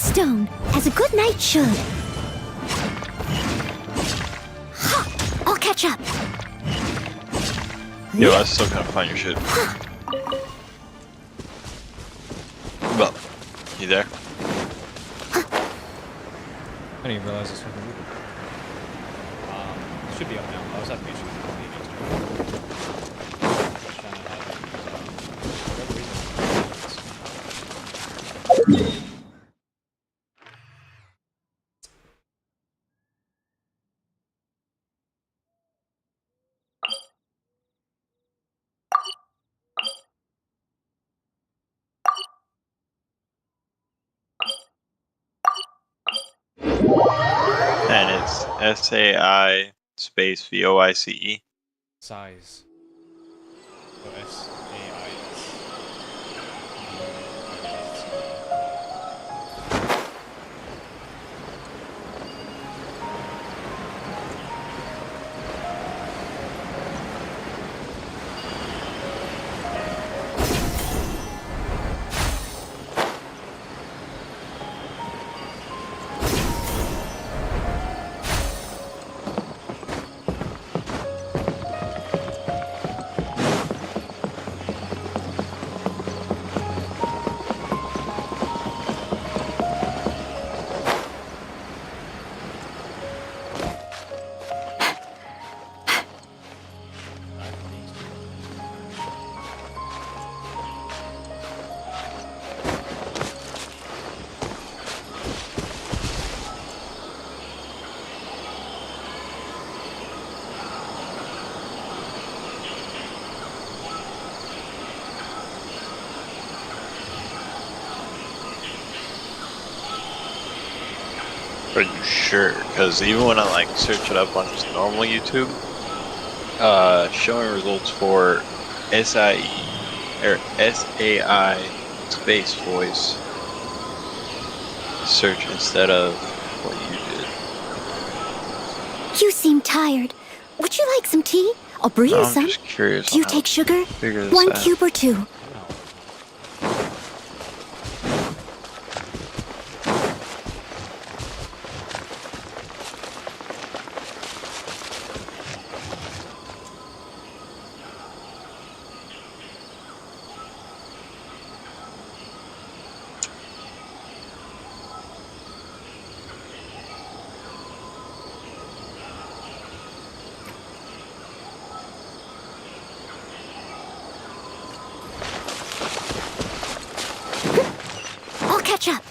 stone, as a good knight should. Ha! I'll catch up. Yo, I still can't find your shit. Well, you there? I didn't even realize this was moving. It should be up now. I was having issues with the next And it's SAI space VOICE. size. So S-A-I-S. Are you sure? Because even when I like search it up on just normal YouTube, showing results for SIE or SAI space voice search instead of what you did. You seem tired. Would you like some tea? I'll brew you I'm some. just curious. Do you on how take sugar? to figure this 1 out. cube or 2? I'll catch up.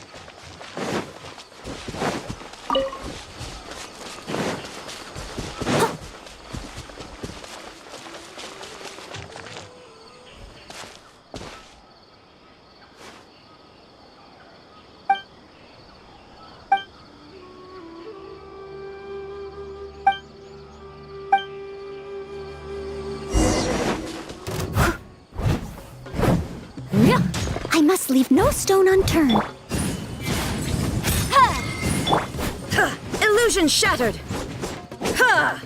I must leave no stone unturned. Illusion shattered! Ha!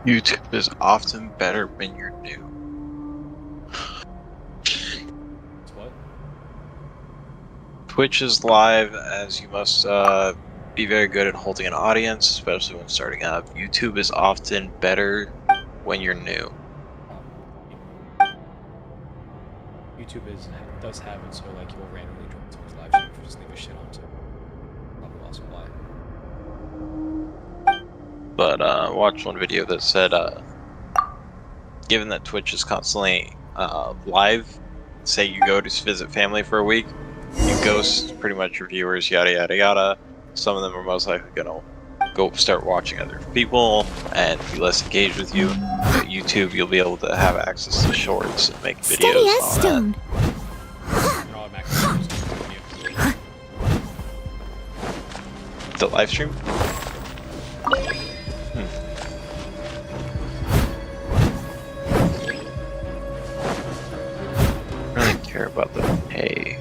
YouTube is often better when you're new. It's what? Twitch is live, as you must be very good at holding an audience, especially when starting out. YouTube is often better when you're new. YouTube does have it so like you'll randomly join someone's live stream if you just leave a shit on too. Probably also why. But watched one video that said, given that Twitch is constantly live, say you go to visit family for a week, you ghost pretty much your viewers, yada yada yada. Some of them are most likely gonna go start watching other people and be less engaged with you. But YouTube, you'll be able to have access to shorts and make videos. Steady as and all stone. You're automatically that. The live stream? I don't really care about the pay.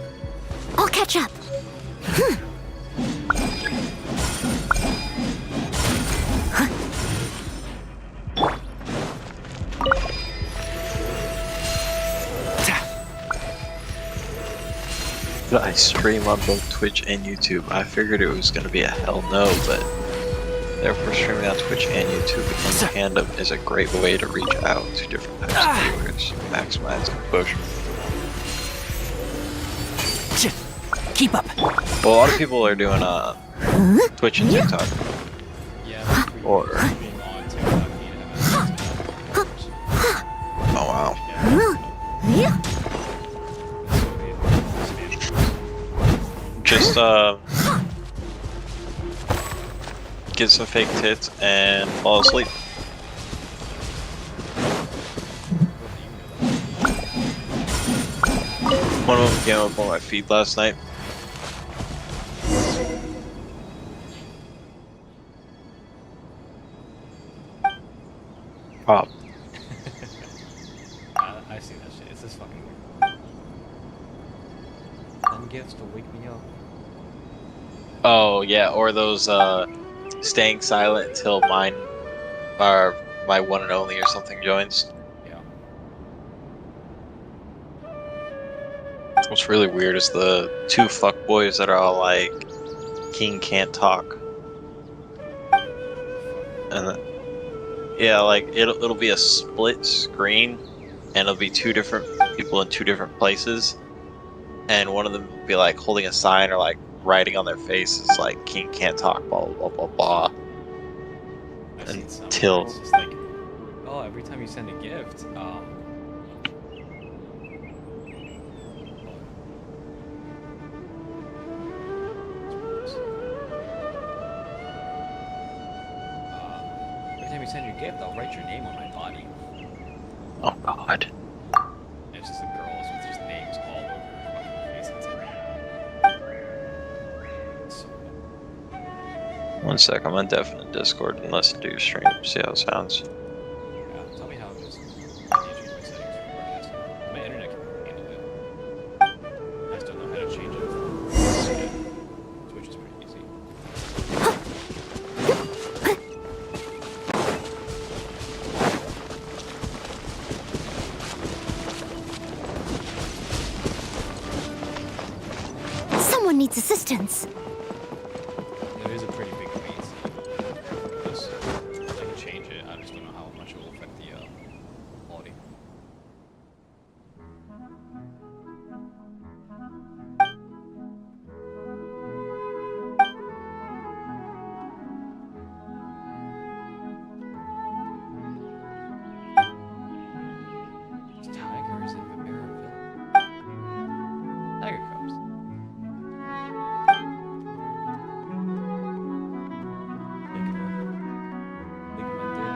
I'll catch up. I stream on both Twitch and YouTube. I figured it was going to be a hell no, but therefore streaming on Twitch and YouTube in tandem is a great way to reach out to different types of viewers, maximize exposure. Keep up. Well, a lot of people are doing Twitch and TikTok. Yeah. Or Being on TikTok, oh wow. Yeah. Just get some fake tits and fall asleep. One of them came up on my feed last night. Wow. I see that shit. It's just fucking weird. 10 gifts to wake me up. Oh yeah, or those staying silent until my one and only or something joins. Yeah. What's really weird is the two fuckboys that are all like, King can't talk. And then, yeah, like it'll be a split screen and it'll be two different people in two different places. And one of them will be like holding a sign or like writing on their faces like King can't talk, blah blah blah blah. I've seen some Until- where it's just like, oh, every time you send a gift, every time you send your gift, I'll write your name on my body. Oh god. And it's just the girls with just names all over her fucking face. It's so bad. One sec, I'm on definite Discord and listen to your stream, see how it sounds. Yeah, tell me how it is. I need to change my settings for broadcasting. My internet can handle it. I just don't know how to change it. Twitch is pretty easy. Someone needs assistance. There is a pretty big latency for this. I can change it, I just don't know how much it will affect the quality. There's tigers in America. Tiger cubs. Think of my dick.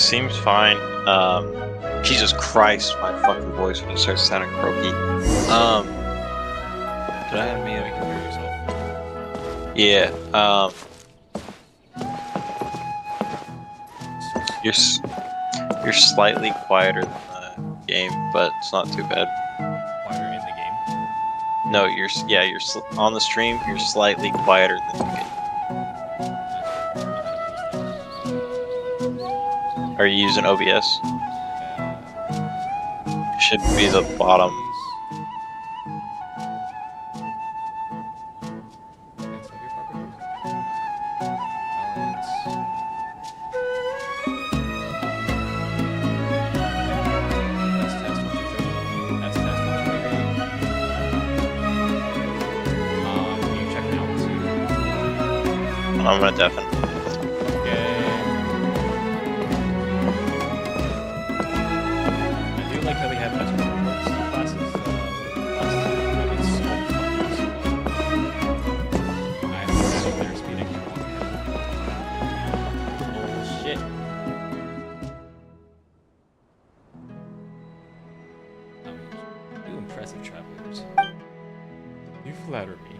seems fine. Jesus Christ, my fucking voice when it starts sounding croaky. Did I have me? You can hear yourself. Yeah. You're slightly quieter than the game, but it's not too bad. While you're in the game. No, you're on the stream. You're slightly quieter than the game. Are you using OBS? Should be the bottom. I'm gonna deafen. I do like how they have better classes. It's so I have so better speed. Bullshit. You impressive travelers. You flatter me.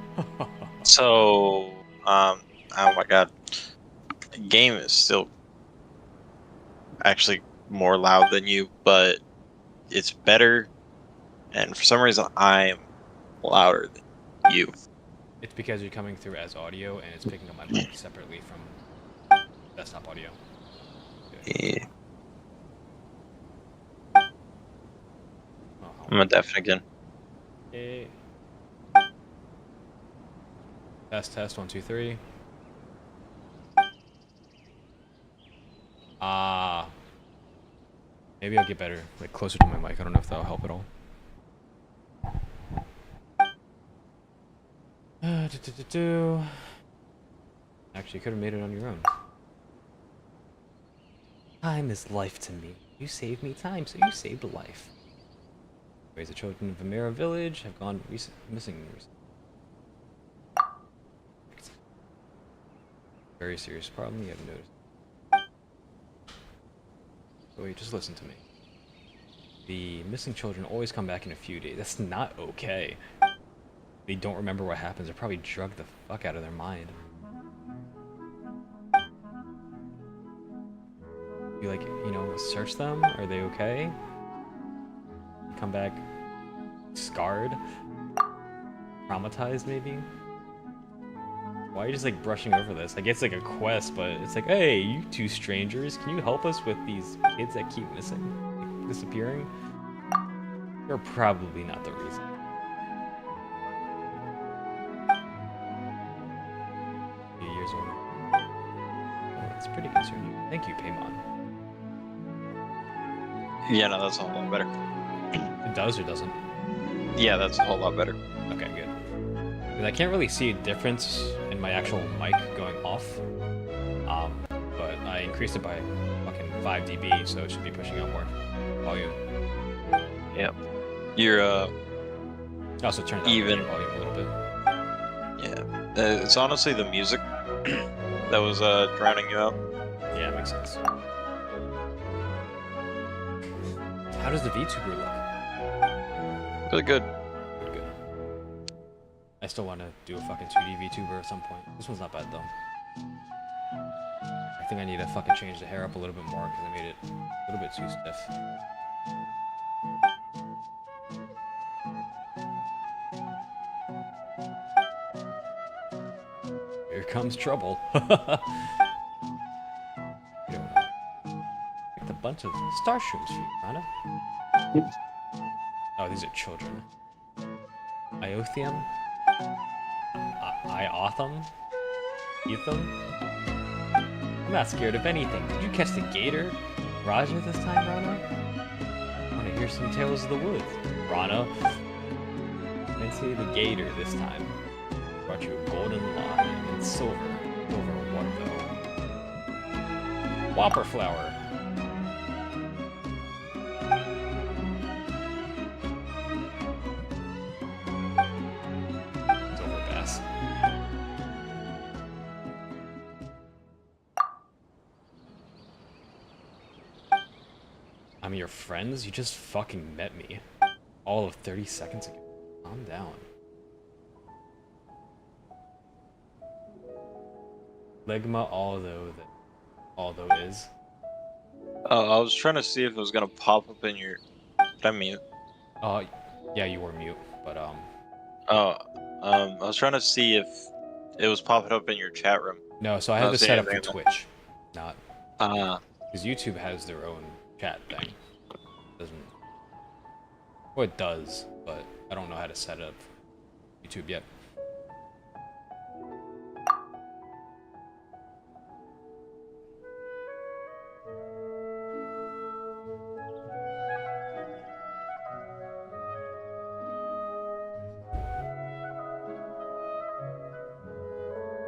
So, oh my god, the game is still actually more loud than you, but it's better, and for some reason I'm louder than you. It's because you're coming through as audio and it's picking up my mic separately from desktop audio. Yeah. Oh, I'm gonna deafen again. hey. Test 1 2 3. Maybe I'll get better, like closer to my mic. I don't know if that'll help at all. Actually, you could have made it on your own. Time is life to me. You saved me time, so you saved a life. Raise the children of Amira village have gone missing. Very serious problem you have noticed. So wait, just listen to me. The missing children always come back in a few days. That's not okay. They don't remember what happens. They're probably drugged the fuck out of their mind. You like, you know, search them? Are they okay? Come back scarred? Traumatized, maybe? Why are you just like brushing over this? I guess it's like a quest, but it's like, hey, you two strangers, can you help us with these kids that keep missing? Like, disappearing? You're probably not the reason. A few years old. Oh, that's pretty concerning. Thank you, Paimon. Yeah, no, that's a whole lot better. It does or doesn't? Yeah, that's a whole lot better. Okay, good. Because I can't really see a difference in my actual mic going off. But I increased it by fucking 5 dB, so it should be pushing out more volume. Yep. You're Also turned down even the volume a little bit. yeah. It's honestly the music that was drowning you out. Yeah, it makes sense. How does the VTuber look? Really good. Good. I still want to do a fucking 2D VTuber at some point. This one's not bad though. I think I need to fucking change the hair up a little bit more because I made it a little bit too stiff. Here comes trouble. Picked a bunch of star shrooms for you, Rana. Oh, these are children. Iothium? Iotham? Etham? I'm not scared of anything. Did you catch the gator? Raja this time, Rana? I want to hear some tales of the woods. Rana? Didn't see the gator this time. Brought you a golden line and silver. Over what though? Whopper flower. Silver bass. I'm your friends? You just fucking met me. All of 30 seconds ago. Calm down. Ligma, although is. Oh, I was trying to see if it was gonna pop up in your. Did I mute? Yeah, you were mute, but Oh, I was trying to see if it was popping up in your chat room. no. So I I have don't this see set up for anything. Twitch, not Uh, because YouTube has their own chat thing. Doesn't. Well, it does, but I don't know how to set it up for YouTube yet.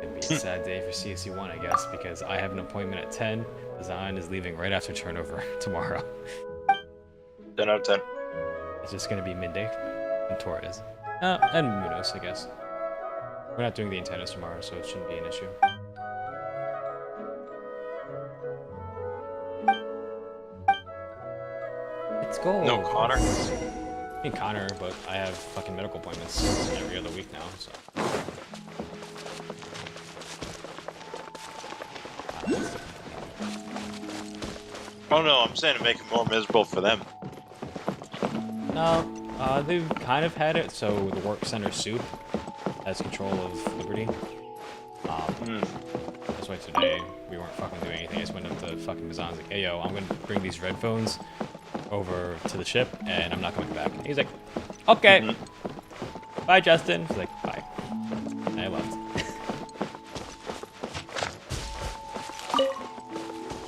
It'd be a sad day for CSU1, I guess, because I have an appointment at 10. Design is leaving right after turnover tomorrow. 10 out of 10. It's just gonna be midday, and Torres, and Munoz, I guess. We're not doing the antennas tomorrow, so it shouldn't be an issue. Let's go. No Connor. I mean Connor, but I have fucking medical appointments every other week now, so. Oh no, I'm saying to make it more miserable for them. No, they've kind of had it, so the work center soup has control of Liberty. That's why today we weren't fucking doing anything. I just went up to fucking Bazan's like, hey yo, I'm gonna bring these red phones over to the ship, and I'm not coming back. And he's like, okay. Bye, Justin. He's like, bye. And I left.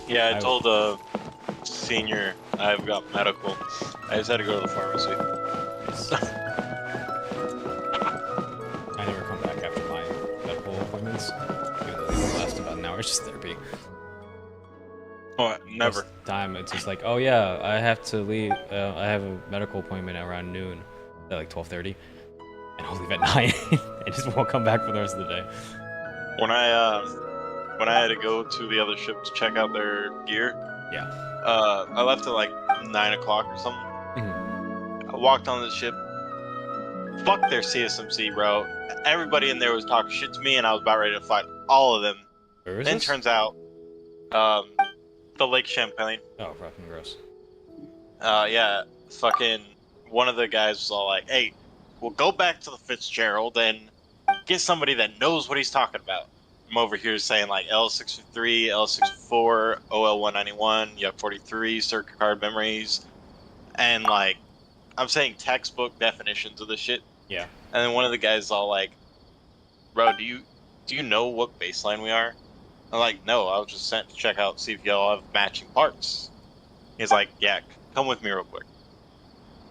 Yeah, I told senior I've got medical. I just had to go to the pharmacy. I never come back after my medical appointments, even though they last about an hour. It's just therapy. Oh, never. This time it's just like, oh yeah, I have to leave. I have a medical appointment around noon, at like 12:30, and I'll leave at 9. I just won't come back for the rest of the day. When I had to go to the other ship to check out their gear, Yeah. I left at like 9 o'clock or something. I walked on the ship. Fuck their CSMC, bro. Everybody in there was talking shit to me, and I was about ready to fight all of them. Where is Then this? turns out, the Lake Champlain. Oh, fucking gross. Yeah, fucking one of the guys was all like, "Hey, we'll go back to the Fitzgerald and get somebody that knows what he's talking about." I'm over here saying like L653, L64, OL191, you have 43 circuit card memories, and like I'm saying textbook definitions of the shit. Yeah. And then one of the guys is all like, "Bro, do you know what baseline we are?" I'm like, "No, I was just sent to check out, see if y'all have matching parts." He's like, "Yeah, come with me real quick."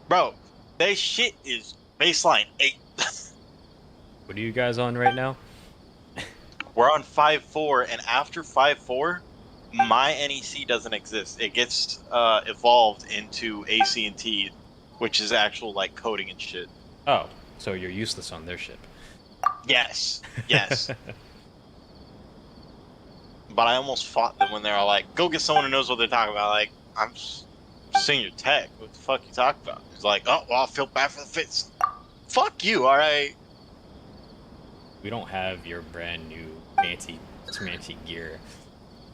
Bro, that shit is baseline 8. What are you guys on right now? We're on 5.4, and after 5.4, my NEC doesn't exist. It gets evolved into AC&T, which is actual like coding and shit. Oh, so you're useless on their ship. Yes, yes. But I almost fought them when they were like, "Go get someone who knows what they're talking about." Like, I'm just senior tech. What the fuck you talking about? He's like, "Oh, well, I feel bad for the Fitz." Fuck you, all right. We don't have your brand new fancy schmancy gear.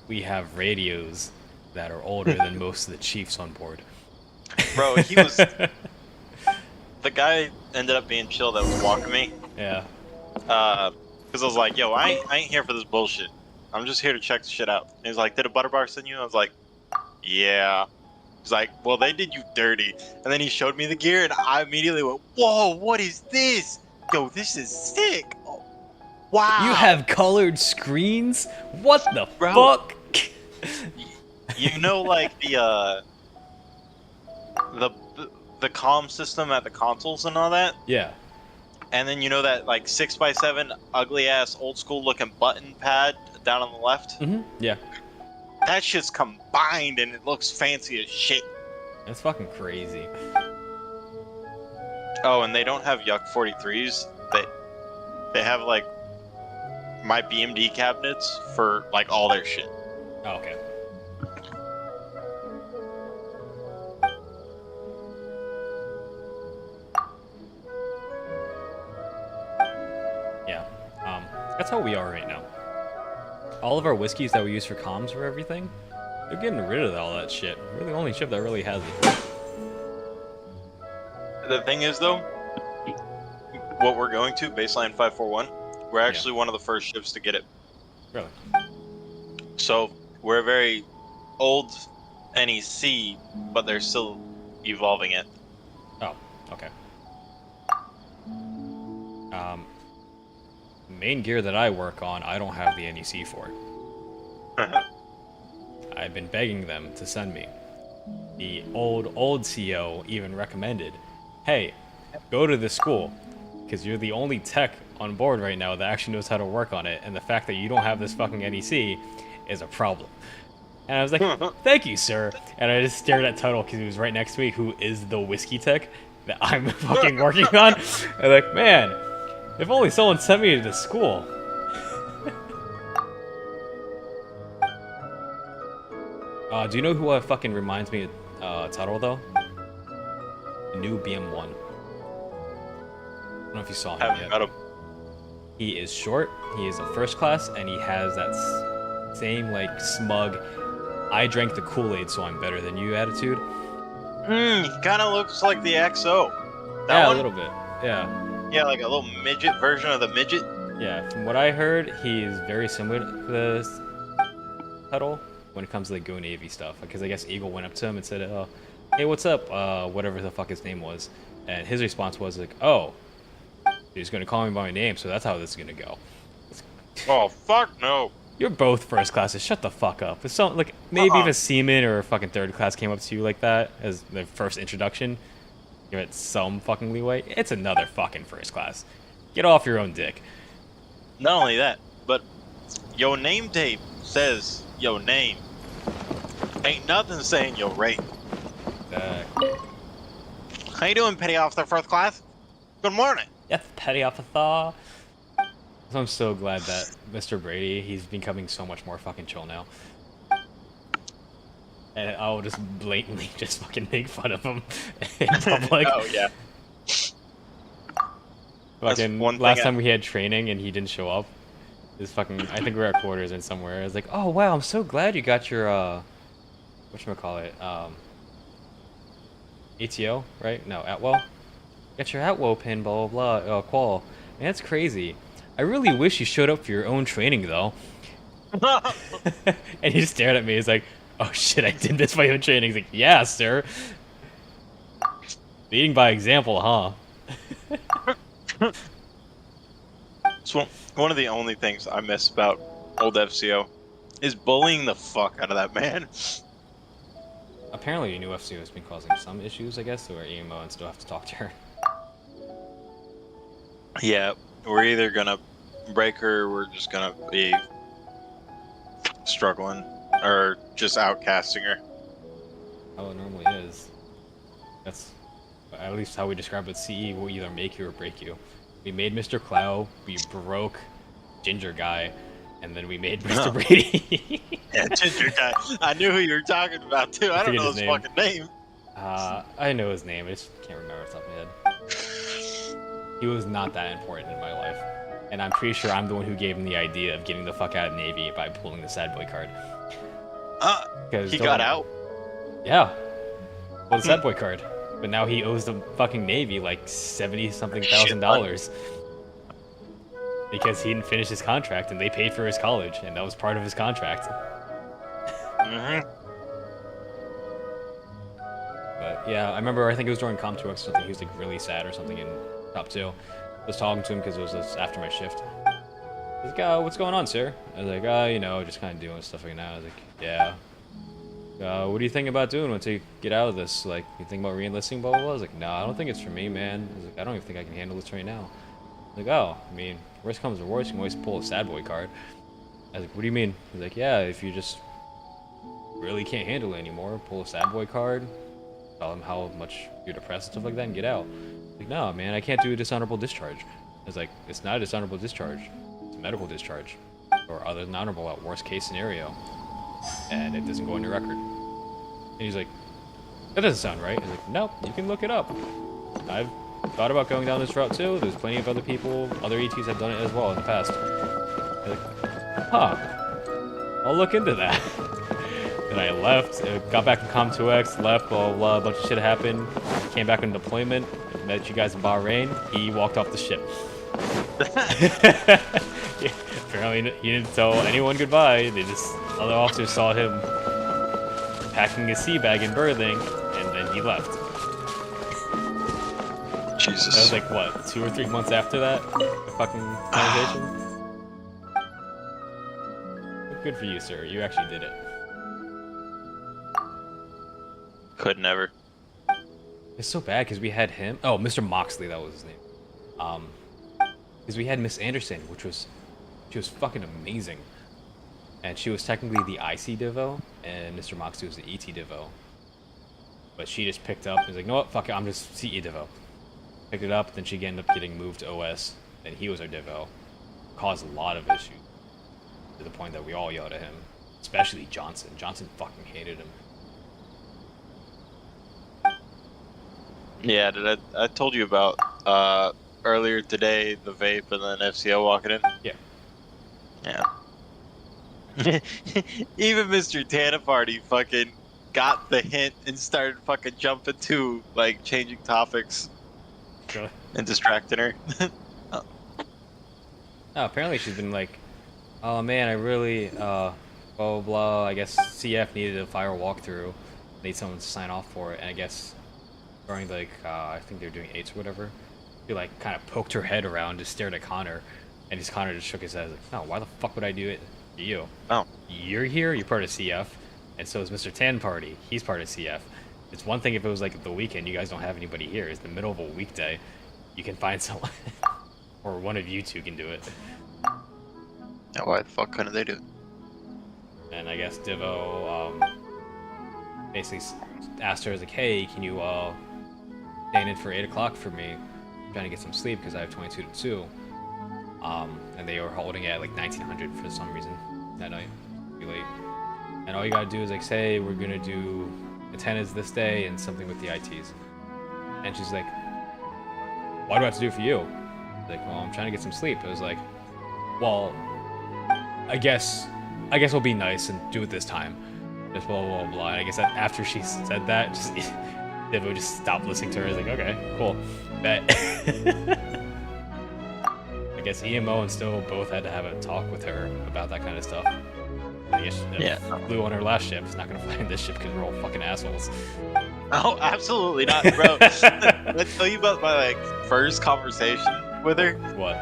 We have radios that are older than most of the chiefs on board. Bro, he was... The guy ended up being chill that was walking me. Yeah. Because I was like, "Yo, I ain't here for this bullshit. I'm just here to check the shit out." And he's like, "Did a Butterbar send you?" I was like, "Yeah." He's like, "Well, they did you dirty." And then he showed me the gear, and I immediately went, "Whoa, what is this? Yo, this is sick. Oh, wow." You have colored screens? What the Bro. fuck? You know, like the comm system at the consoles and all that? Yeah. And then you know that like 6x7 ugly ass old school looking button pad down on the left? Yeah. That shit's combined and it looks fancy as shit. That's fucking crazy. Oh, and they don't have Yuck 43s. They have like my BMD cabinets for like all their shit. Oh, okay. that's how we are right now. All of our whiskeys that we use for comms for everything, they're getting rid of all that shit. We're the only ship that really has it. The thing is, though, what we're going to, baseline 541, we're actually one of the first ships to get it. Really? So, we're a very old NEC, but they're still evolving it. Oh, okay. Main gear that I work on, I don't have the NEC for. I've been begging them to send me. The old CO even recommended, hey, go to the school, because you're the only tech on board right now that actually knows how to work on it, and the fact that you don't have this fucking NEC is a problem. And I was like, thank you, sir. And I just stared at Tuttle because he was right next to me, who is the whiskey tech that I'm fucking working on. I'm like, man, if only someone sent me to the school. Do you know who fucking reminds me of Tuttle, though? The new BM1. I don't know if you saw him yet. Met him. He is short, he is a first class, and he has that same, like, smug, I drank the Kool-Aid so I'm better than you attitude. He kind of looks like the XO. Yeah, one? a little bit, yeah. Yeah, like a little midget version of the midget. Yeah, from what I heard, he's very similar to the Tuttle when it comes to like Go Navy stuff. Because I guess Eagle went up to him and said, hey, what's up? Whatever the fuck his name was. And his response was like, oh, he's going to call me by my name, so that's how this is going to go. Oh, fuck no. You're both first classes. Shut the fuck up. If some, like, maybe if a seaman or a fucking third class came up to you like that as the first introduction, give it some fucking leeway. It's another fucking first class. Get off your own dick. Not only that, but your name tape says your name. Ain't nothing saying your rate. How you doing, Petty Officer First Class? Good morning. Yes, Petty Officer. I'm so glad that Mr. Brady, he's becoming so much more fucking chill now. And I'll just blatantly just fucking make fun of him in public. Oh, yeah. Fucking last time we had training and he didn't show up. This fucking, I think we were at quarters and somewhere. I was like, oh wow, I'm so glad you got your, whatchamacallit, ATO, right? No, Atwell? Got your Atwell pin, blah blah blah, qual. Man, that's crazy. I really wish you showed up for your own training though. And he just stared at me, he's like, oh shit, I did this my own training. He's like, yeah, sir. Leading by example, huh? So one of the only things I miss about old FCO is bullying the fuck out of that man. Apparently, your new FCO has been causing some issues, I guess, so our EMO and still have to talk to her. Yeah, we're either gonna break her or we're just gonna be struggling or just outcasting her. How it normally is. That's at least how we describe it. CE will either make you or break you. We made Mr. Clow, we broke Ginger Guy, and then we made Mr. Brady. Yeah, Ginger Guy. I knew who you were talking about too. I don't know his fucking name. I know his name, I just can't remember off the top of my head. He was not that important in my life. And I'm pretty sure I'm the one who gave him the idea of getting the fuck out of Navy by pulling the sad boy card. He got out? Yeah. Well, the sad boy card. But now he owes the fucking Navy like $70-something thousand because he didn't finish his contract and they paid for his college and that was part of his contract. But yeah, I remember I think it was during Com 2X or something. He was like really sad or something in Top 2. I was talking to him because it was just after my shift. He's like, what's going on, sir? I was like, you know, just kind of doing stuff right now. I was like, yeah. What do you think about doing once you get out of this? Like, you think about re-enlisting, blah, blah, blah? I was like, no, I don't think it's for me, man. I was like, I don't even think I can handle this right now. I was like, oh, I mean, worst comes to worst, you can always pull a sad boy card. I was like, what do you mean? He's like, yeah, if you just really can't handle it anymore, pull a sad boy card, tell him how much you're depressed and stuff like that, and get out. I was like, no, man, I can't do a dishonorable discharge. I was like, it's not a dishonorable discharge. It's a medical discharge. Or other than honorable at worst case scenario. And it doesn't go on your record. And he's like, that doesn't sound right. He's like, nope, you can look it up. I've thought about going down this route too. There's plenty of other people, other ETs have done it as well in the past. huh, I'll look into that. Then I left, got back from Com2X, left, blah, blah, blah, a bunch of shit happened, came back on deployment, met you guys in Bahrain, he walked off the ship. Yeah, apparently he didn't tell anyone goodbye, other officers saw him packing his sea bag and berthing, and then he left. Jesus. That was like, what, 2 or 3 months after that? The fucking conversation? Good for you, sir. You actually did it. Could never. It's so bad because we had him. Oh, Mr. Moxley, that was his name. Because we had Miss Anderson, she was fucking amazing, and she was technically the IC Divo, and Mr. Moxley was the ET Divo. But she just picked up and was like, "No, what? Fuck it, I'm just CE Divo." Picked it up, then she ended up getting moved to OS, and he was our Divo. Caused a lot of issues to the point that we all yelled at him, especially Johnson. Johnson fucking hated him. Yeah, I told you about earlier today the vape and then FCO walking in? Yeah. Yeah. Even Mr. Tanaparty fucking got the hint and started fucking jumping to, like, changing topics. Really? And distracting her. Oh, apparently she's been like, oh man, I really, blah, blah, blah. I guess CF needed a fire walkthrough. Need someone to sign off for it. And I guess during, like, I think they were doing 8s or whatever, he, like, kind of poked her head around, just stared at Connor. And just Connor just shook his head, like, no, why the fuck would I do it to you? Oh. You're here, you're part of CF. And so is Mr. Tan Party. He's part of CF. It's one thing if it was, like, the weekend, you guys don't have anybody here. It's the middle of a weekday. You can find someone. Or one of you two can do it. Yeah, why the fuck couldn't they do it? And I guess Divo basically asked her, like, hey, can you stand in for 8 o'clock for me? I'm trying to get some sleep because I have 22 to 2. And they were holding it at like 1900 for some reason that night. Pretty late. And all you gotta do is like say we're gonna do attendance this day and something with the ITs. And she's like, why do I have to do it for you? Like, well, I'm trying to get some sleep. I was like, well, I guess we'll be nice and do it this time. Just blah, blah, blah, blah. And I guess that after she said that, just Divo just stopped listening to her. I was like, okay, cool. Bet. I guess EMO and Still both had to have a talk with her about that kind of stuff. I guess flew on her last ship. It's not gonna fly in this ship because we're all fucking assholes. Oh, absolutely not, bro. Did I tell you about my like first conversation with her? What?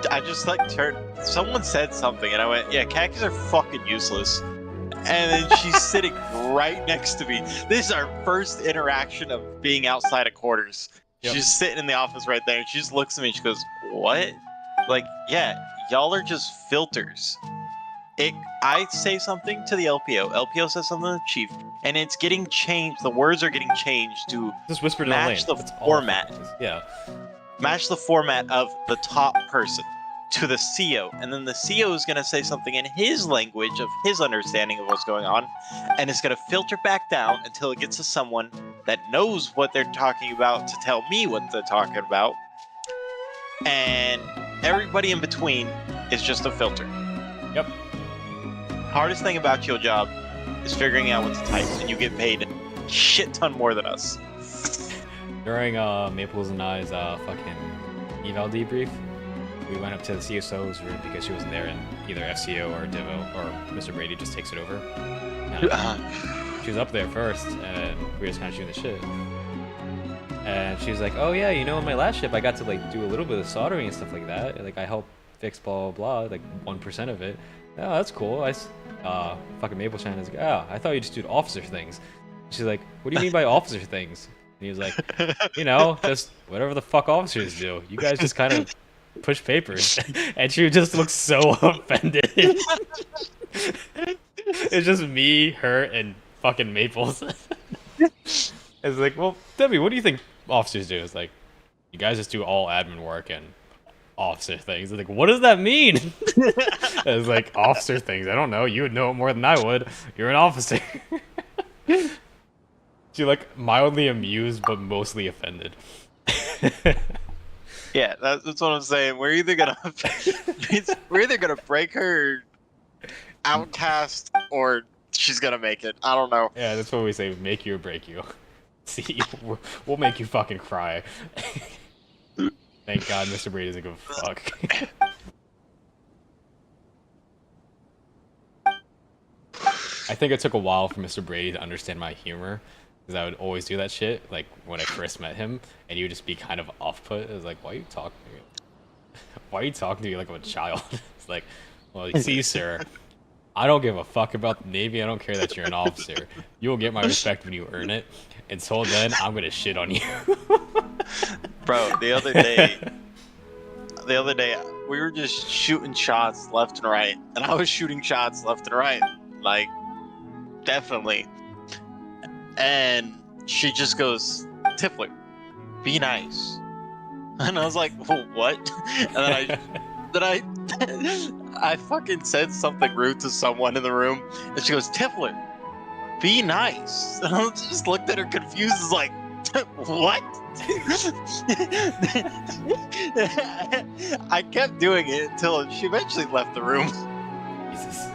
I just like turned. Someone said something, and I went, "Yeah, khakis are fucking useless." And then she's sitting right next to me. This is our first interaction of being outside of quarters. Yep. She's sitting in the office right there, and she just looks at me and she goes, "What?" Like, yeah, y'all are just filters. I say something to the LPO. LPO says something to the chief, and it's getting changed. The words are getting changed to just whispered match the format. Yeah. Match the format of the top person to the CO, and then the CO is going to say something in his language of his understanding of what's going on, and it's going to filter back down until it gets to someone that knows what they're talking about to tell me what they're talking about, and everybody in between is just a filter. Yep. Hardest thing about your job is figuring out what to type, and you get paid a shit ton more than us. During Maples and I's fucking eval debrief, we went up to the CSO's room because she wasn't there, and either FCO or Divo or Mr. Brady just takes it over. She was up there first, and we were just kind of shooting the shit. And she was like, "Oh yeah, you know, in my last ship, I got to like do a little bit of soldering and stuff like that. Like I helped fix blah blah blah, like 1% of it. Oh, that's cool." Fucking Maple Shine is like, "Oh, I thought you just do officer things." She's like, "What do you mean by officer things?" And he was like, "You know, just whatever the fuck officers do. You guys just kind of push papers." And she just looks so offended. It's just me, her, and fucking Maples. It's like, well, Debbie, what do you think officers do? It's like, you guys just do all admin work and officer things. It's like, what does that mean? It's like, officer things. I don't know. You would know it more than I would. You're an officer. She like mildly amused, but mostly offended. Yeah, that's what I'm saying. We're either gonna break her outcast or she's gonna make it. I don't know. Yeah, that's what we say. Make you or break you. See, we'll make you fucking cry. Thank God Mr. Brady doesn't give a fuck. I think it took a while for Mr. Brady to understand my humor, because I would always do that shit, like, when I first met him, and he would just be kind of off-put. It was like, why are you talking to me? Why are you talking to me like I'm a child? It's like, well, you see, sir, I don't give a fuck about the Navy. I don't care that you're an officer. You will get my respect when you earn it. Until then, I'm gonna shit on you. Bro, the other day, we were just shooting shots left and right, and I was shooting shots left and right, like, definitely. And she just goes, Tiffler, be nice. And I was like, well, what? And then I fucking said something rude to someone in the room, and she goes, Tiffler, be nice. And I just looked at her confused, as like, what? I kept doing it until she eventually left the room. Jesus.